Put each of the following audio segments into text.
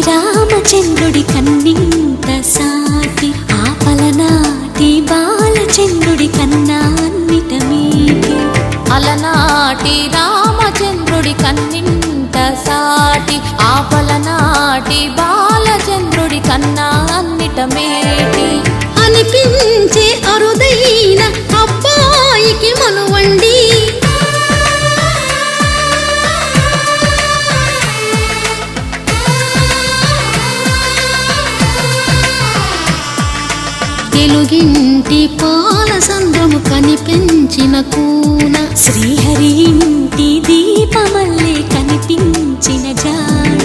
రామచంద్రుడి కన్నింత సాటి ఆపలనాటి బాలచంద్రుడి కన్నా అన్నిట మీటి అలనాటి రామచంద్రుడి కన్నింత సాటి ఆపలనాటి బాలచంద్రుడి కన్నా అన్నిట మేటి అనిపించే అరుదైన అబ్బాయికి మనువండి తెలుగింటి పాల సంద్రము కనిపించిన కూన శ్రీహరి ఇంటి దీపమల్లే కనిపించిన జాడ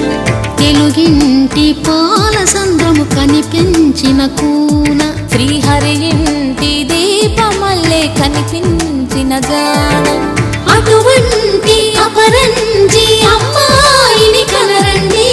తెలుగింటి పాల సంద్రము కనిపించిన కూన శ్రీహరి ఇంటి దీపమల్లే కనిపించిన జాడ అటువంటి అపరంజి అమ్మాయిని కనరండి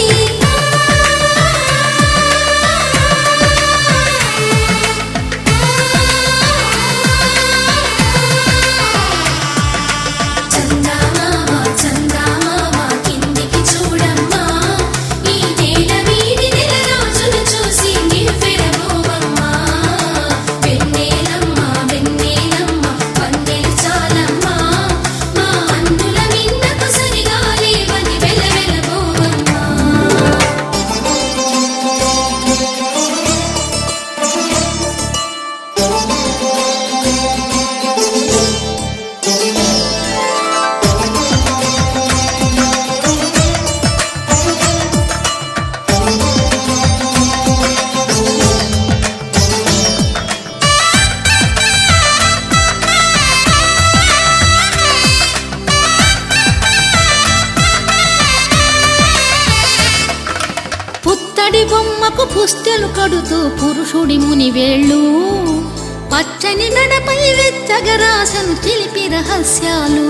బొమ్మకు పుస్తెలు కడుతూ పురుషుడి ముని వేళ్ళు పచ్చని మెడపై వెచ్చగరాసను చిలిపి రహస్యాలు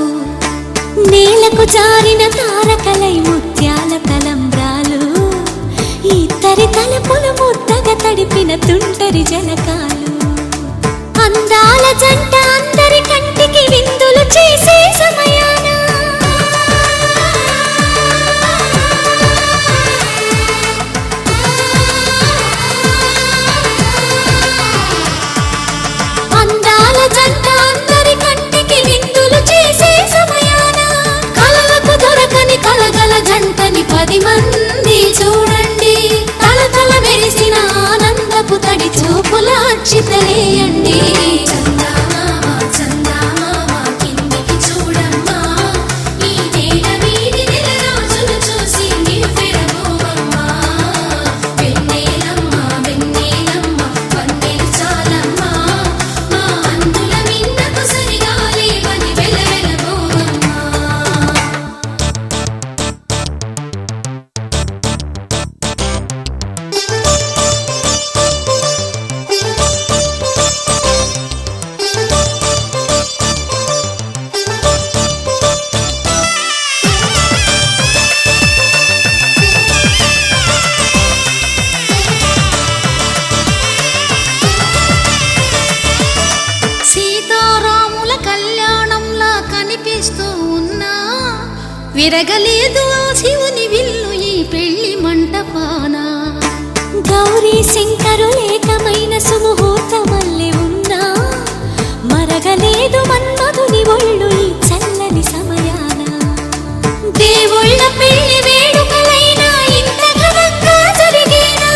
నేలకు జారిన తారకలై ముత్యాల తలంబ్రాలు ఇద్దరి తలపులు ముద్దగా తడిపిన తుంటరి జలకాలు అందాల జంట అందరి కంటికి విందులు చేసే సమయాన జంటని 10 మంది చూడండి తల తల మెరిసిన ఆనందపు తడి చూపుల అక్షితలేయండి చూడమ్మా ఈ నేల వీడి నెల రోజులు చూసి నీ ఫెరబోవమ్మా విరగలేదు ఆ శివుని విల్లు ఈ పెళ్లి మంటపాన. గౌరీ శంకరు ఏకమైన సుముహూర్తమల్లె ఉన్నా మరగలేదు మన్మధుని ఒళ్ళు ఈ చల్లని సమయాన. దేవుళ్ళ పెళ్లి వేడుకలైనా ఇంత ఘనంగా జరిగేనా?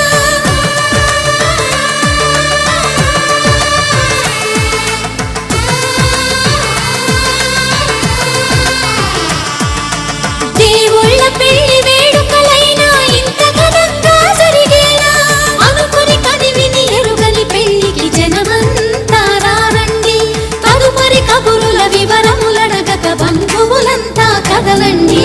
దేవుళ్ళ పెళ్లి వేడుకలైనా ఇంత ఘనంగా జరిగేనా? అనుకుని కదివిని ఎరుగని పెళ్లికి జనమంతా రారండి. తదుపరి కబురుల వివరములడగక బంధువులంతా కదలండి.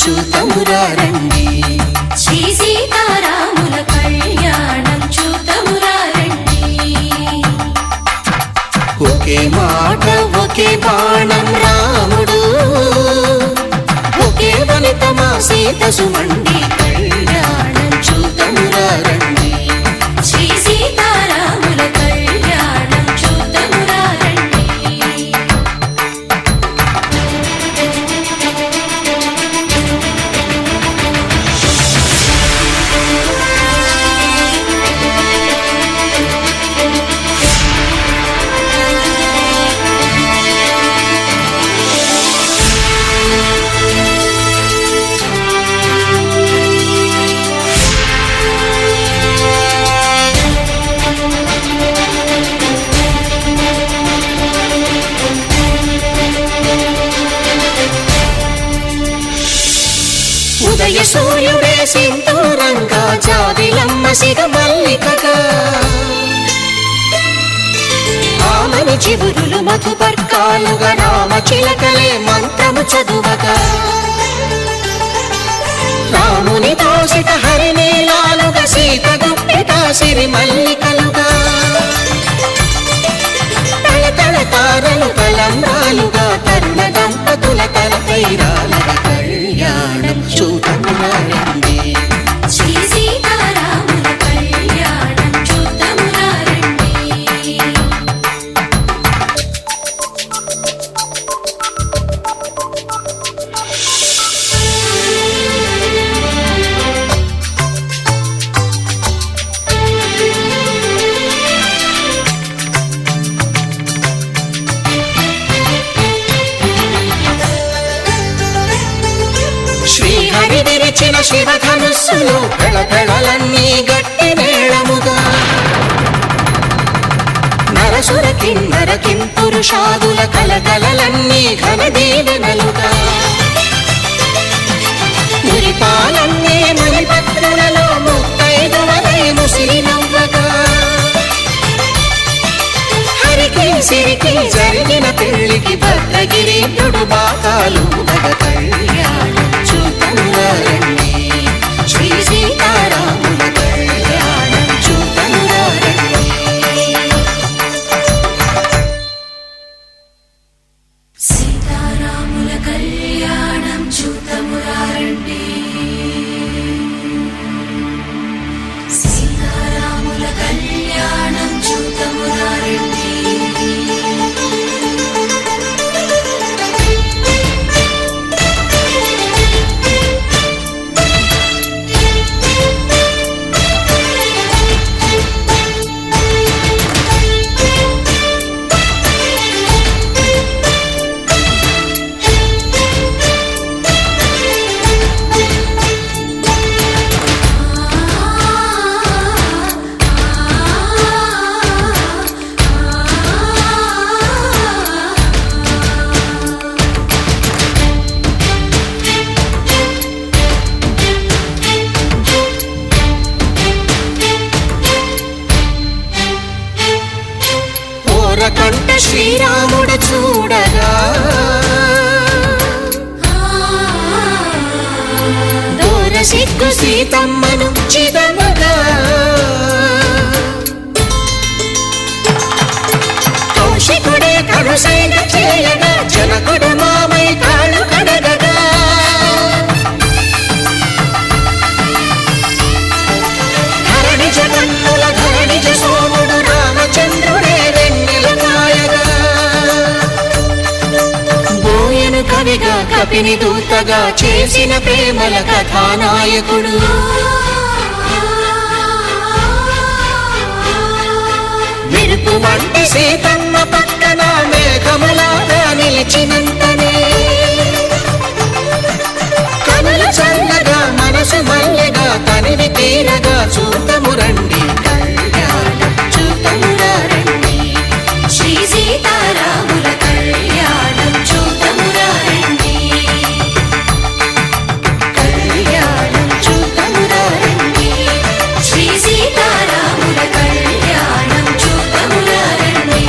చూతమురారండి శ్రీ సీతారాముల కళ్యాణం చూతమురారండి. ఒకే మాట ఒకే బాణం రాముడు, ఒకే వనిత మా సీత సుమండి కళ్యాణం చూతమురారండి. శ్రీ సీతారాముల కళ్యాణం చూతమురారండి. ఉదయ సూర్యుడే సింధూరంగా జాబిలమ్మ సిగ మల్లికగా, ఆమని చివురులు మధుపర్కాలుగా రామ చిలకలే మంత్రము చదువగా, రాముని దోసిట హరినీలాలుగా సీత గుప్పిట సిరి మల్లికలుగా, తళతళ తారలు తలంబ్రాలుగా తరుణ దంపతుల తలపైరాలుగా కళ్యాణం చూతమురారండి. శ్రీ సీతారాముల కళ్యాణం చూతమురారండి. శ్రీహరి విరిచిన శివధనుస్సులు పెళపెళలన్నీ గట్టి మేళముగా, నరసుర కిన్నర కింపురుషాదుల కలకలలన్నీ ఘన దీవెనలుగా, మురిపాలన్నీ మునిపత్రులలో ముత్తైదువలై ముసిరి నవ్వగా, హరికి సిరికి జరిగిన పెళ్లికి భద్రగిరీంద్రుడు బాకాలు కళ్యాణం చూతమురారండి. శ్రీ సీతారాముల కళ్యాణం చూతమురారండి. సీతారాముల కళ్యాణం చూతమురారండి. సీతారాముల కళ్యాణం చూతమురారండి. సిగ్గు సీతమ్మను చిదమగా కౌశికుడే కరుసైన చేయగా జనకుడు మామై కాళ్ళు కడగగా ధరణి జగన్నుల ధరణిజ సోముడు రామచంద్రుడే వెన్నెల కాయగా బోయను కవిగా కపిని దూతగా చేసిన ప్రేమల కథానాయకుడు మెరుపు వంటి సీతమ్మ పక్కన మేఘములాగా నిలిచినంతనే కనులు చల్లగా మనసు మల్లెగా తనివి తీరగా చూతము రండి కళ్యాణం చూతమురా రండి శ్రీ సీతారాముల కళ్యాణం చూతమురా రండి కళ్యాణం చూతమురా రండి శ్రీ సీతారాముల కళ్యాణం చూతమురా రండి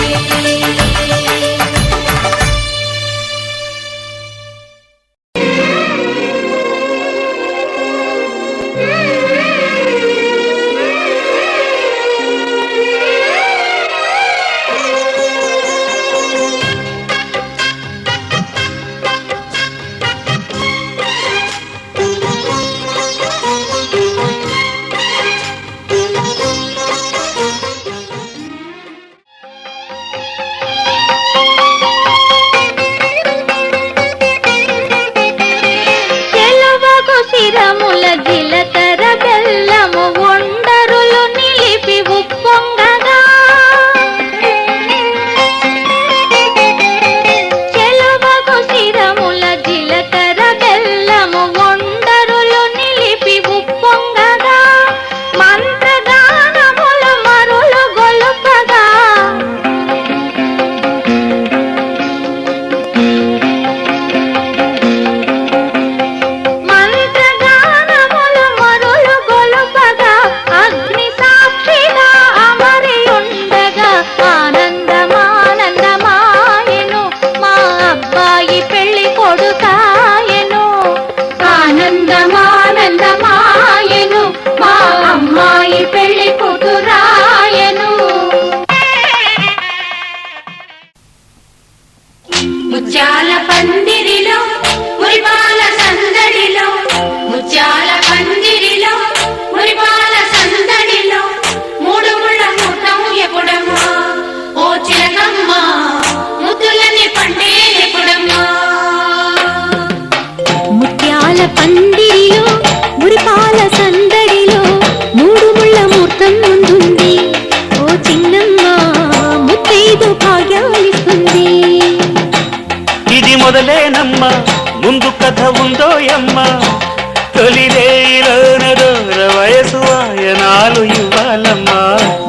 చెలవగు శిరముల జిలకర బెల్లము ఒండరులు నిలిపి ఉప్పొంగగా చెలవగు శిరముల జిలకర బెల్లము ఒండరులు నిలిపి ఉప్పొంగగా మంత్రగానములు మరులు గొలుపగా మంత్రగానములు మరులు గొలుపగా అగ్ని సాక్షిగా అమరి ఉండగా ఆనందమానందమాయెను మా అబ్బాయి పెళ్లి కొడుకాయెను ఆనందమానందమాయెను మా అమ్మాయి పెళ్లి కూతురాయెను ముత్యాల పందిరిలో మురిపాల సందడిలో ముత్యాల పందిరిలో మురిపాల సందడిలో మూడు ముళ్ళ ముట్టము ఎప్పుడమ్మా ఓ చిలకమ్మ ముద్దులని పండే ఎప్పుడమ్మా ముత్యాల పందిరిలో మురిపాల సందడిలో మూడు ముళ్ళ ముహూర్తం ముందుంది ఓ చిన్నమ్మ ముత్తైదు భాగ్యాలిస్తుంది ఇది మొదలేనమ్మా ముందు కథ ఉందోయమ్మ తొలి రేయిలోనదోర వయసు వాయనాలు ఇవ్వాలమ్మా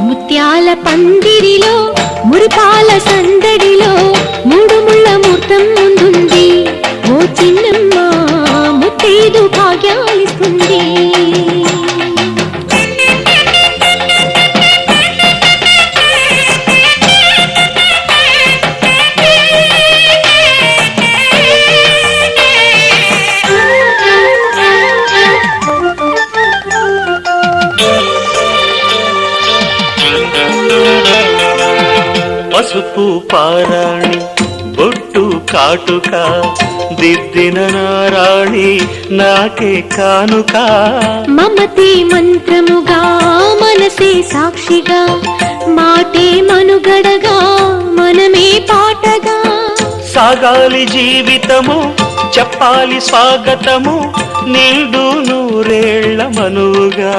ముత్యాల పందిరిలో మురిపాల సందడిలో మూడు ముళ్ళ ముహూర్తం ముందుంది ఓ చిన్నమ్మ ముత్తైదు భాగ్యాలిస్తుంది పసుపు పారాణి బొట్టు కాటుక దిద్దిన నారాణి నాకే కానుక మమతే మంత్రముగా మనసే సాక్షిగా మాటే మనుగడగా మనమే పాటగా సాగాలి జీవితము చెప్పాలి స్వాగతము నిండు నూరేళ్ల మనువుగా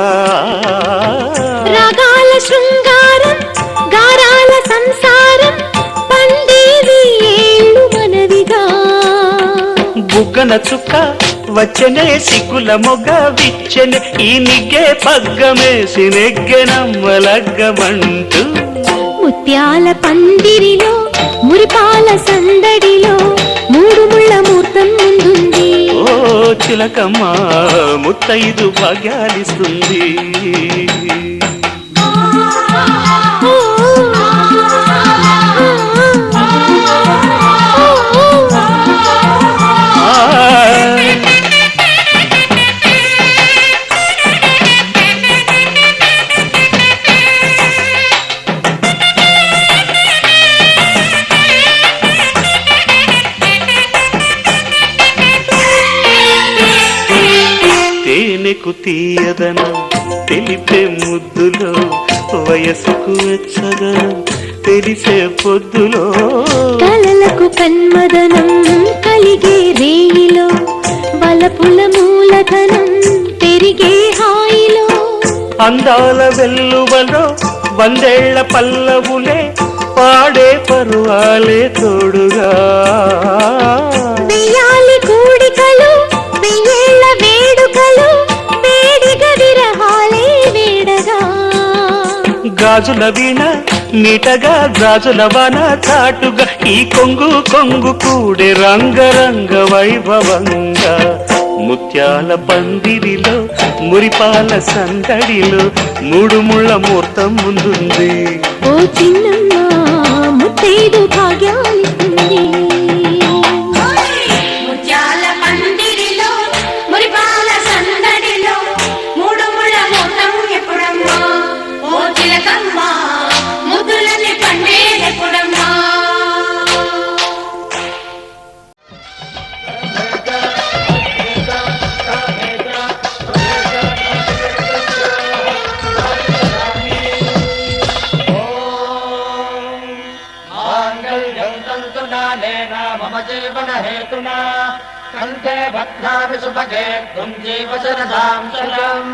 రాగాల శృంగారం గారాల సంసారం పండేది ఏళ్ళు మనవిగా బుగ్గన చుక్క వచ్చనే సిగ్గుల మొగ విచ్చనే ఈ నిగ్గే పగ్గమేసి నెగ్గెనమ్మలగ్గమంటూ ముత్యాల పందిరిలో మురిపాల సందడిలో మూడు ముళ్ళ ముహూర్తం ముందుంది ఓ చిలకమ్మ ముత్తైదు భాగ్యాలిస్తుంది తేనెకు తీయదనం తెలిపే ముద్దులో వయసుకు వెచ్చదనం తెలిసే పొద్దులో కలలకు కన్మదనం కలిగే రేయిలో వలపుల మూలధనం పెరిగే హాయిలో అందాల వెల్లువలో వందేళ్ల పల్లవులే పాడే పరువాలే తోడుగా వెయ్యాలి కూడికలు వెయ్యేళ్ల వేడుకలు వేడిగా విరహాలే వేడగా గాజుల వీణ నీటగా గాజుల వన చాటుగా ఈ కొంగు కొంగు కూడే రంగరంగ వైభవంగా ముత్యాల పందిరిలో మురిపాల సందడిలో మూడు ముళ్ళ ముహూర్తం ముందుంది ఓ చిన్నమ్మ ముత్తైదు భాగ్యాలిస్తుంది ముత్యాల పందిరిలో మురిపాల సందడిలో మూడు ముళ్ళ ముహూర్తం ఎప్పుడమ్మా ఓ చిలకమ్మా ముద్దులని పండేదెప్పుడమ్మా मम जीवन हेतुना कंठे भद्रामि सुभगे त्वं जीव शरदां शरम्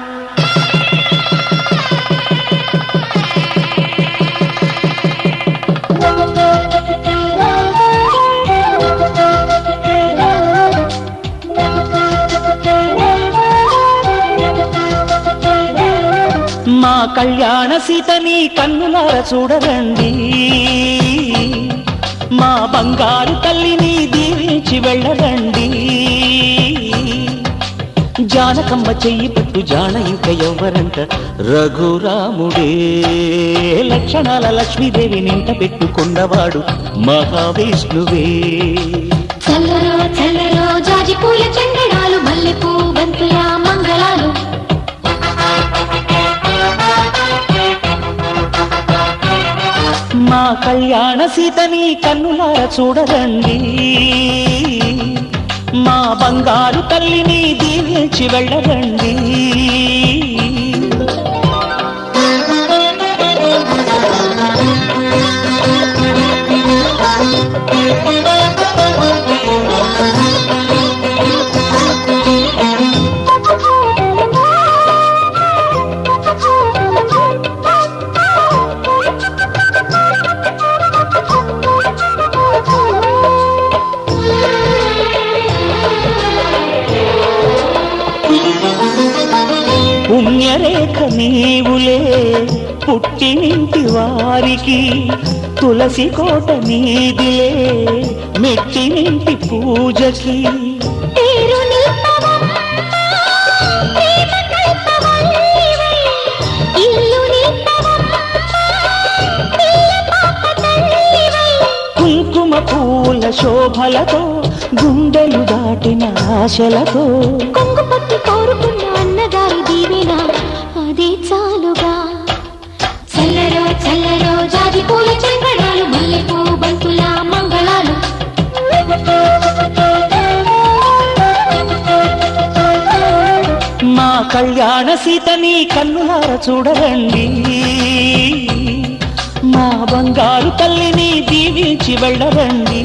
మా కళ్యాణ సీతని కన్నులార చూడరండి మా బంగారు తల్లిని దీవించి వెళ్ళరండి జానకమ్మ చెయ్యి పట్టు జాన ఇంక ఎవ్వరంట రఘురాముడే లక్షణాల లక్ష్మీదేవి నింట పెట్టుకున్నవాడు మహావిష్ణువే చల్లరో చల్లరో జాజి పూల చందనాలు మల్లెపూ బంతుల మంగళాలు మా కళ్యాణ సీతని కన్నులార చూడరండి మా బంగారు తల్లిని దీవించి వెళ్ళరండి పుణ్యరేఖ నీవులే పుట్టినింటి వారికి తులసి కోట నీదిలే మెట్టినింటి పూజకి పేరు నిల్పవమ్మ, ప్రేమ కల్పవల్లివై, ఇల్లు నిల్పవమ్మ, పిల్ల పాప తల్లివై. కుంకుమ పూల శోభలతో గుండెలు దాటిన ఆశలతో కొంగు పట్టి కోరుకున్న అన్నగారి దీవెన అదే చాలుగా చల్లరో చల్లరో జాజి పూల చంద్రడాలు మల్లెపూ బంతుల మంగళాలు మా కళ్యాణ సీతని కన్నులార చూడరండి మా బంగారు తల్లిని దీవించి వెళ్ళరండి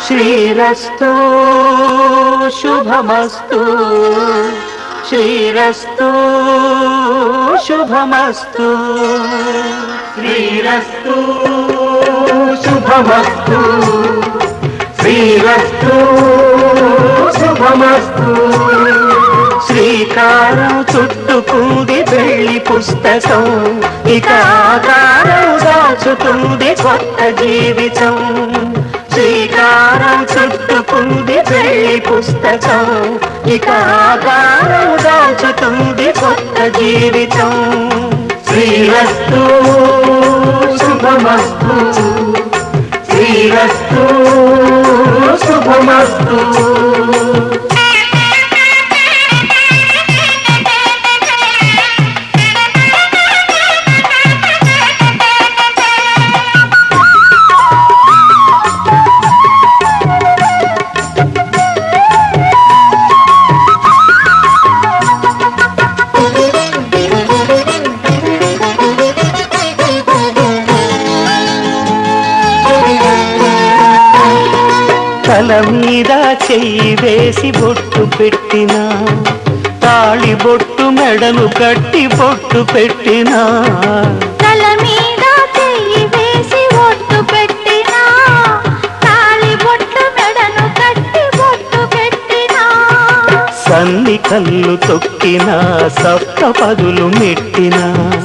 శ్రీరస్తు శుభమస్తు శ్రీరస్తు శుభమస్తు శ్రీరస్తు శుభమస్తు శ్రీరస్తు శుభమస్తు శ్రీకారం చుట్టుకుంది పెళ్లి పుస్తకం ఇక ఆకారం దాచుతుంది కొత్త జీవితం శ్రీకారం చుట్టుకుంది పెళ్లి పుస్తకం ఇక ఆకారం దాచుతుంది కొత్త జీవితం శ్రీరస్తు శుభమస్తు శ్రీరస్తు శుభమస్తు తల మీద చెయ్యి వేసి బొట్టు పెట్టినా తాళి బొట్టు మెడను కట్టి బొట్టు పెట్టినా తల మీద చెయ్యి వేసి బొట్టు పెట్టినా తాళి బొట్టు మెడను కట్టి బొట్టు పెట్టినా సన్ని కళ్ళు తొక్కినా సప్త పదులు మెట్టినా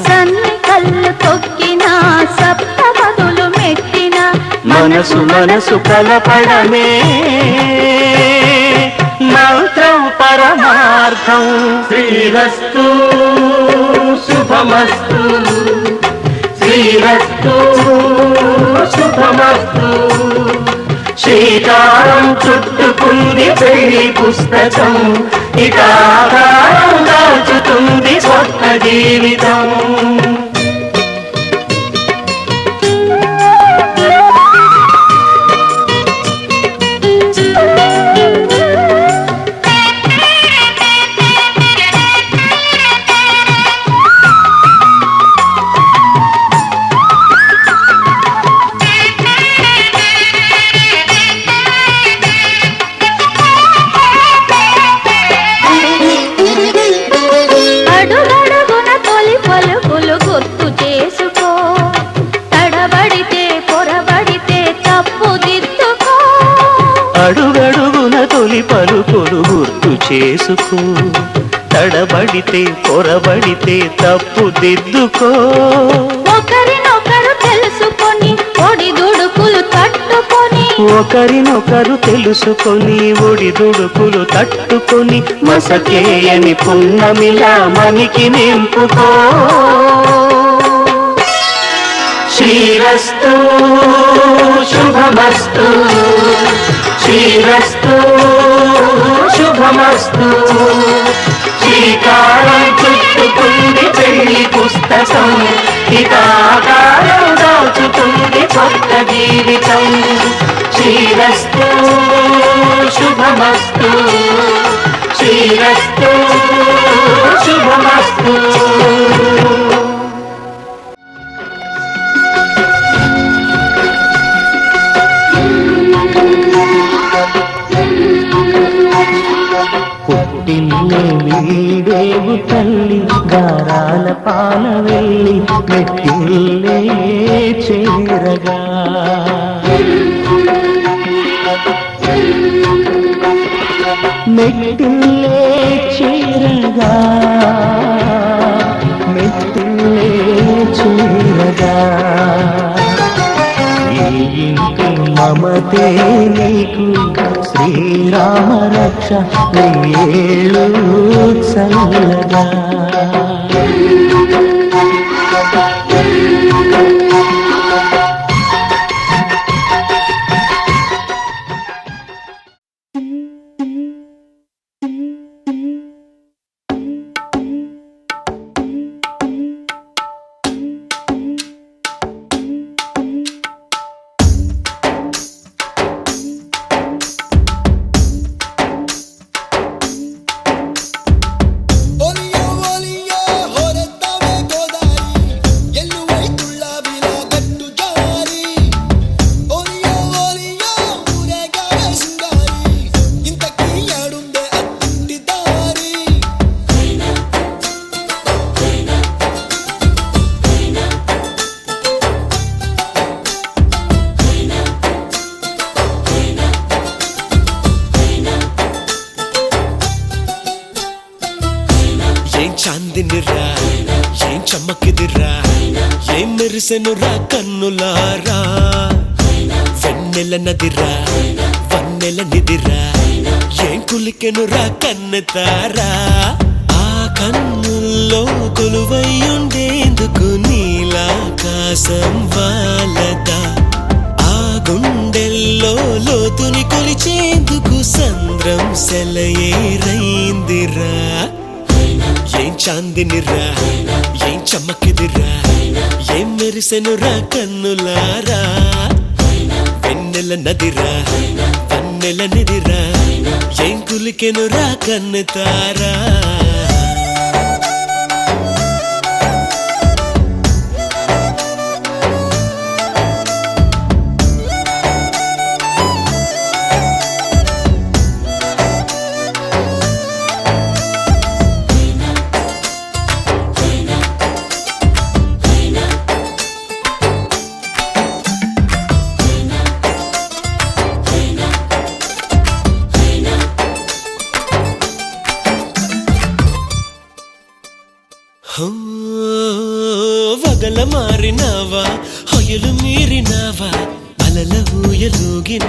సన్ని కళ్ళు తొక్కినా సప్త పదులు మెట్టినా మనసు మనసు కలపడమే మంత్రం పరమార్థం శ్రీరస్తు శుభమస్తు శ్రీరస్తు శుభమస్తు శ్రీకారం చుట్టుకుంది పెళ్లి పుస్తకం ఇక ఆకారం దాచుతుంది కొత్త జీవితం అడుగడుగున తొలి పలుకులు గుర్తు చేసుకో తడబడితే పొరబడితే తప్పు దిద్దుకో అడుగడుగున తొలి పలుకులు గుర్తు చేసుకో తడబడితే పొరబడితే తప్పు దిద్దుకో ఒకరినొకరు తెలుసుకొని ఒడిదుడుకులు తట్టుకొని ఒకరినొకరు తెలుసుకొని ఒడిదుడుకులు తట్టుకొని మసకేయని పున్నమిలా మనికి నింపుకో శ్రీరస్తు శుభమస్తు శ్రీరస్తు శుభమస్తు శ్రీకారం చుట్టుకుంది పెళ్లి పుస్తకం ఇక ఆకారం దాచుతుంది కొత్త జీవితం శ్రీరస్తు శుభమస్తు శ్రీరస్తు శుభమస్తు పుట్టిల్లే వీడేవు తల్లి గారాల పాల వెళ్ళి మెట్టిల్లే చేరగా మెట్టిల్లే చేరగా మెట్టిల్లే చేరగా ఈ ఇంటి మమతే నీకు శ్రీరామ రక్ష వెయ్యేళ్ళు చల్లగా Olio, olio. మెరిసెను రా కన్నులారా వెన్నెల నదిరా వన్నెల నిదిరా ఏం కులికెను రా కన్నెతారా ఆ కన్నుల్లో కొలువై ఉండేందుకు నీలాకాశం వాలదా ఆ గుండెల్లో లోతుని కొలిచేందుకు సంద్రం సెలయేరైందిరా ఏం చాందినిరా ఏం చమ్మకిదిరా ఏం మెరిసెనురా కన్నులారా వెన్నెల నదిరా వన్నెల నిదిరా ఏం కులికెనురా కన్నెతారా వగల మారినావా హొయలు మీరినావా అలల ఊయలూగిన